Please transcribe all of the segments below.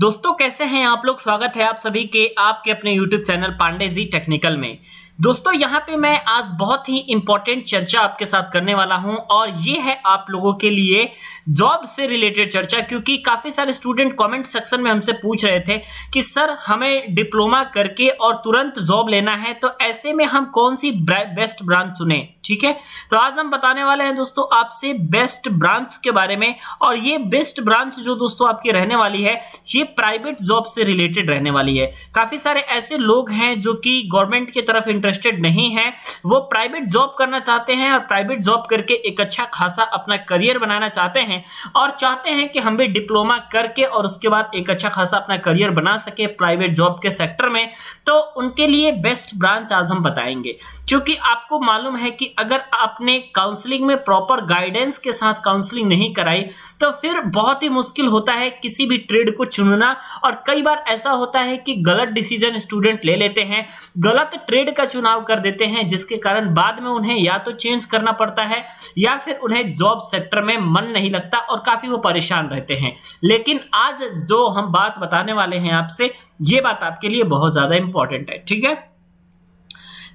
दोस्तों कैसे हैं आप लोग। स्वागत है आप सभी के आपके अपने YouTube channel Pandey ji technical में। दोस्तों यहाँ पे मैं आज बहुत ही इंपॉर्टेंट चर्चा आपके साथ करने वाला हूं और ये है आप लोगों के लिए जॉब से रिलेटेड चर्चा, क्योंकि काफी सारे स्टूडेंट कमेंट सेक्शन में हमसे पूछ रहे थे कि सर हमें डिप्लोमा करके और तुरंत जॉब लेना है, तो ऐसे में हम कौन सी बेस्ट ब्रांच चुने। ठीक है, तो आज हम बताने वाले हैं दोस्तों आपसे बेस्ट ब्रांच के बारे में। और ये बेस्ट ब्रांच जो दोस्तों आपकी रहने वाली है ये प्राइवेट जॉब से रिलेटेड रहने वाली है। काफी सारे ऐसे लोग हैं जो कि गवर्नमेंट की तरफ इंटरेस्टेड नहीं है, वो प्राइवेट जॉब करना चाहते हैं और प्राइवेट जॉब करके एक अच्छा खासा अपना करियर बनाना चाहते हैं और चाहते हैं कि हम भी डिप्लोमा करके और उसके बाद एक अच्छा खासा अपना करियर बना सके प्राइवेट जॉब के सेक्टर में। तो उनके लिए बेस्ट ब्रांच आज हम बताएंगे, क्योंकि आपको मालूम है कि अगर आपने काउंसलिंग में प्रॉपर गाइडेंस के साथ काउंसलिंग नहीं कराई तो फिर बहुत ही मुश्किल होता है किसी भी ट्रेड को चुनना। और कई बार ऐसा होता है कि गलत डिसीजन स्टूडेंट ले लेते हैं, गलत ट्रेड का चुनाव कर देते हैं, जिसके कारण बाद में उन्हें या तो चेंज करना पड़ता है या फिर उन्हें जॉब सेक्टर में मन नहीं लगता और काफी वो परेशान रहते हैं। लेकिन आज जो हम बात बताने वाले हैं आपसे, ये बात आपके लिए बहुत ज्यादा इंपॉर्टेंट है। ठीक है,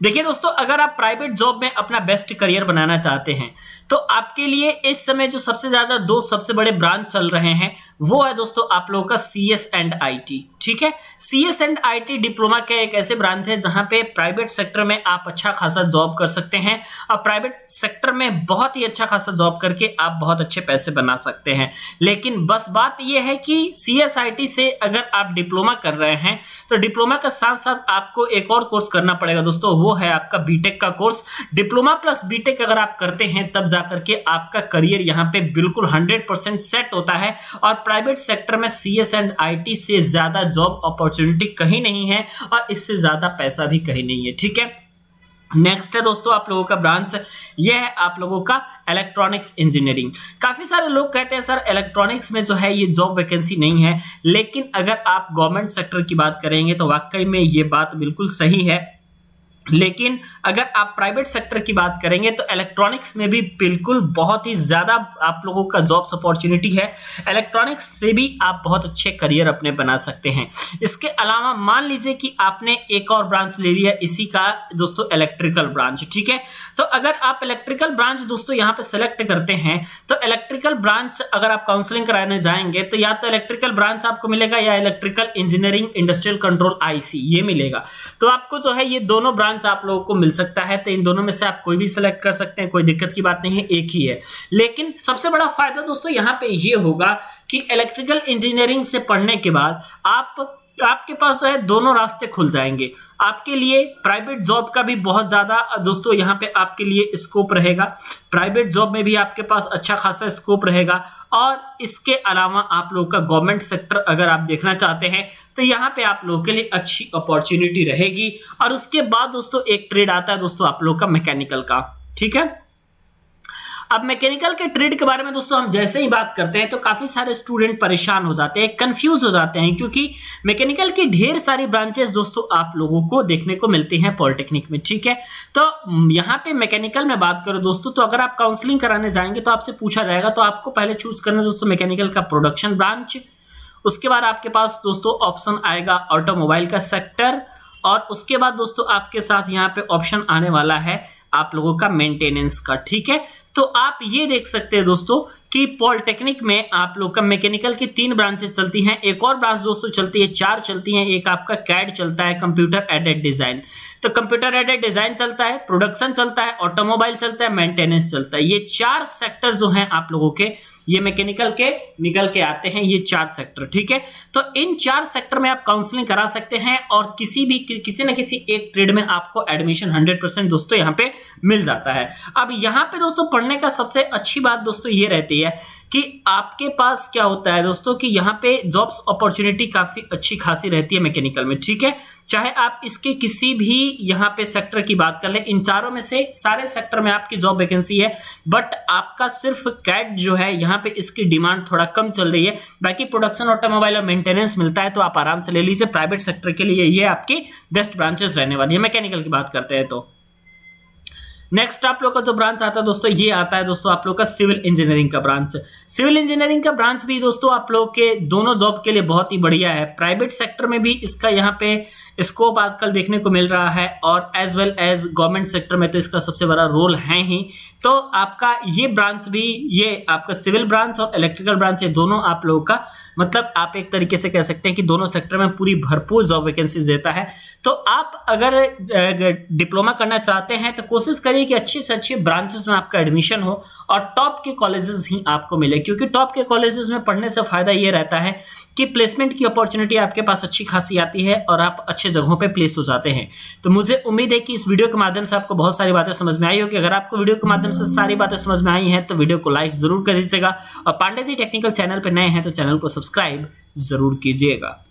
देखिए दोस्तों, अगर आप प्राइवेट जॉब में अपना बेस्ट करियर बनाना चाहते हैं तो आपके लिए इस समय जो सबसे ज्यादा दो सबसे बड़े ब्रांच चल रहे हैं वो है दोस्तों आप लोगों का CS एंड IT। ठीक है, CS एंड IT डिप्लोमा का एक ऐसे ब्रांच है जहां पे प्राइवेट सेक्टर में आप अच्छा खासा जॉब कर सकते हैं और प्राइवेट सेक्टर में बहुत ही अच्छा खासा जॉब करके आप बहुत अच्छे पैसे बना सकते हैं। लेकिन बस बात यह है कि CS IT से अगर आप डिप्लोमा कर रहे हैं तो डिप्लोमा के साथ साथ आपको एक और कोर्स करना पड़ेगा दोस्तों, वो है आपका बीटेक का कोर्स। डिप्लोमा प्लस बीटेक अगर आप करते हैं तब जाकर के आपका करियर यहाँ पे बिल्कुल 100% सेट होता है और प्राइवेट सेक्टर में CS एंड IT से ज्यादा जॉब अपॉर्चुनिटी कहीं नहीं है और इससे ज्यादा पैसा भी कहीं नहीं है। ठीक है, नेक्स्ट है दोस्तों आप लोगों का ब्रांच, यह है आप लोगों का इलेक्ट्रॉनिक्स इंजीनियरिंग। काफी सारे लोग कहते हैं सर इलेक्ट्रॉनिक्स में जो है ये जॉब वैकेंसी नहीं है, लेकिन अगर आप गवर्नमेंट सेक्टर की बात करेंगे तो वाकई में ये बात बिल्कुल सही है। लेकिन अगर आप प्राइवेट सेक्टर की बात करेंगे तो इलेक्ट्रॉनिक्स में भी बिल्कुल बहुत ही ज्यादा आप लोगों का जॉब्स अपॉर्चुनिटी है। इलेक्ट्रॉनिक्स से भी आप बहुत अच्छे करियर अपने बना सकते हैं। इसके अलावा मान लीजिए कि आपने एक और ब्रांच ले लिया इसी का दोस्तों इलेक्ट्रिकल ब्रांच। ठीक है, तो अगर आप इलेक्ट्रिकल ब्रांच दोस्तों यहाँ पे सेलेक्ट करते हैं तो इलेक्ट्रिकल ब्रांच अगर आप काउंसलिंग कराने जाएंगे तो या तो इलेक्ट्रिकल ब्रांच आपको मिलेगा या electrical engineering industrial control IC ये मिलेगा। तो आपको जो है ये दोनों ब्रांच आप लोगों को मिल सकता है, तो इन दोनों में से आप कोई भी सिलेक्ट कर सकते हैं, कोई दिक्कत की बात नहीं है, एक ही है। लेकिन सबसे बड़ा फायदा दोस्तों यहाँ पे ये होगा कि इलेक्ट्रिकल इंजीनियरिंग से पढ़ने के बाद आपके पास जो है दोनों रास्ते खुल जाएंगे। आपके लिए प्राइवेट जॉब का भी बहुत ज्यादा दोस्तों यहाँ पे आपके लिए स्कोप रहेगा, प्राइवेट जॉब में भी आपके पास अच्छा खासा स्कोप रहेगा। और इसके अलावा आप लोगों का गवर्नमेंट सेक्टर अगर आप देखना चाहते हैं तो यहाँ पे आप लोगों के लिए अच्छी अपॉर्चुनिटी रहेगी। और उसके बाद दोस्तों एक ट्रेड आता है दोस्तों आप लोगों का मैकेनिकल का। ठीक है, अब मैकेनिकल के ट्रेड के बारे में दोस्तों हम जैसे ही बात करते हैं तो काफी सारे स्टूडेंट परेशान हो जाते हैं, कंफ्यूज हो जाते हैं, क्योंकि मैकेनिकल की ढेर सारी ब्रांचेस दोस्तों आप लोगों को देखने को मिलती हैं पॉलिटेक्निक में। ठीक है, तो यहाँ पे मैकेनिकल में बात करो दोस्तों तो अगर आप काउंसलिंग कराने जाएंगे तो आपसे पूछा जाएगा तो आपको पहले चूज करना दोस्तों मैकेनिकल का प्रोडक्शन ब्रांच। उसके बाद आपके पास दोस्तों ऑप्शन आएगा ऑटोमोबाइल का सेक्टर और उसके बाद दोस्तों आपके साथ यहाँ पे ऑप्शन आने वाला है आप लोगों का मेंटेनेंस का। ठीक है, तो आप ये देख सकते हैं दोस्तों कि पॉलिटेक्निक में आप लोग का मैकेनिकल की 3 ब्रांचेस चलती हैं, एक और ब्रांच दोस्तों चलती है 4 चलती हैं। एक आपका कैड चलता है, कंप्यूटर एडेड डिजाइन, तो कंप्यूटर एडेड डिजाइन चलता है, प्रोडक्शन चलता है, ऑटोमोबाइल चलता है, मेंटेनेंस चलता है। ये 4 सेक्टर जो हैं आप लोगों के ये मैकेनिकल के निकल के आते हैं, ये 4 सेक्टर। ठीक है, तो इन 4 सेक्टर में आप काउंसलिंग करा सकते हैं और किसी न किसी एक ट्रेड में आपको एडमिशन 100% दोस्तों यहाँ पे मिल जाता है। अब यहाँ पे दोस्तों पढ़ने का सबसे अच्छी बात दोस्तों ये रहती है कि आपके पास क्या होता है दोस्तों कि यहाँ पे जॉब्स अपॉर्चुनिटी काफी अच्छी खासी रहती है मैकेनिकल में। ठीक है, चाहे आप इसके किसी भी यहाँ पे सेक्टर की बात कर ले, इन चारों में से सारे सेक्टर में आपकी जॉब वैकेंसी है, बट आपका सिर्फ कैड जो है यहाँ पे इसकी डिमांड थोड़ा कम चल रही है। बाकी प्रोडक्शन, ऑटोमोबाइल और मेंटेनेंस मिलता है, तो आप आराम से ले लीजिए। प्राइवेट सेक्टर के लिए ये आपकी बेस्ट ब्रांचेस रहने वाली है मैकेनिकल की बात करते हैं तो। नेक्स्ट आप लोग का जो ब्रांच आता है दोस्तों, ये आता है दोस्तों आप लोग का सिविल इंजीनियरिंग का ब्रांच। सिविल इंजीनियरिंग का ब्रांच भी दोस्तों आप लोग के दोनों जॉब के लिए बहुत ही बढ़िया है। प्राइवेट सेक्टर में भी इसका यहाँ पे स्कोप आजकल देखने को मिल रहा है और as well as government sector में तो इसका सबसे बड़ा रोल है ही। तो आपका ये ब्रांच भी, ये आपका सिविल ब्रांच और इलेक्ट्रिकल ब्रांच, ये दोनों आप लोगों का मतलब आप एक तरीके से कह सकते हैं कि दोनों सेक्टर में पूरी भरपूर जॉब वैकेंसीज देता है। तो आप अगर डिप्लोमा करना चाहते हैं तो कोशिश करिए कि अच्छी से अच्छी ब्रांचेस में आपका एडमिशन हो और टॉप के कॉलेजेस ही आपको मिले, क्योंकि टॉप के कॉलेजेस में पढ़ने से फायदा ये रहता है कि प्लेसमेंट की अपॉर्चुनिटी आपके पास अच्छी खासी आती है और आप अच्छे जगहों पे प्लेस हो जाते हैं। तो मुझे उम्मीद है कि इस वीडियो के माध्यम से आपको बहुत सारी बातें समझ में आई होगी। अगर आपको वीडियो के माध्यम से सारी बातें समझ में आई हैं तो वीडियो को लाइक जरूर कर दीजिएगा और पांडे जी टेक्निकल चैनल पर नए हैं तो चैनल को सब्सक्राइब जरूर कीजिएगा।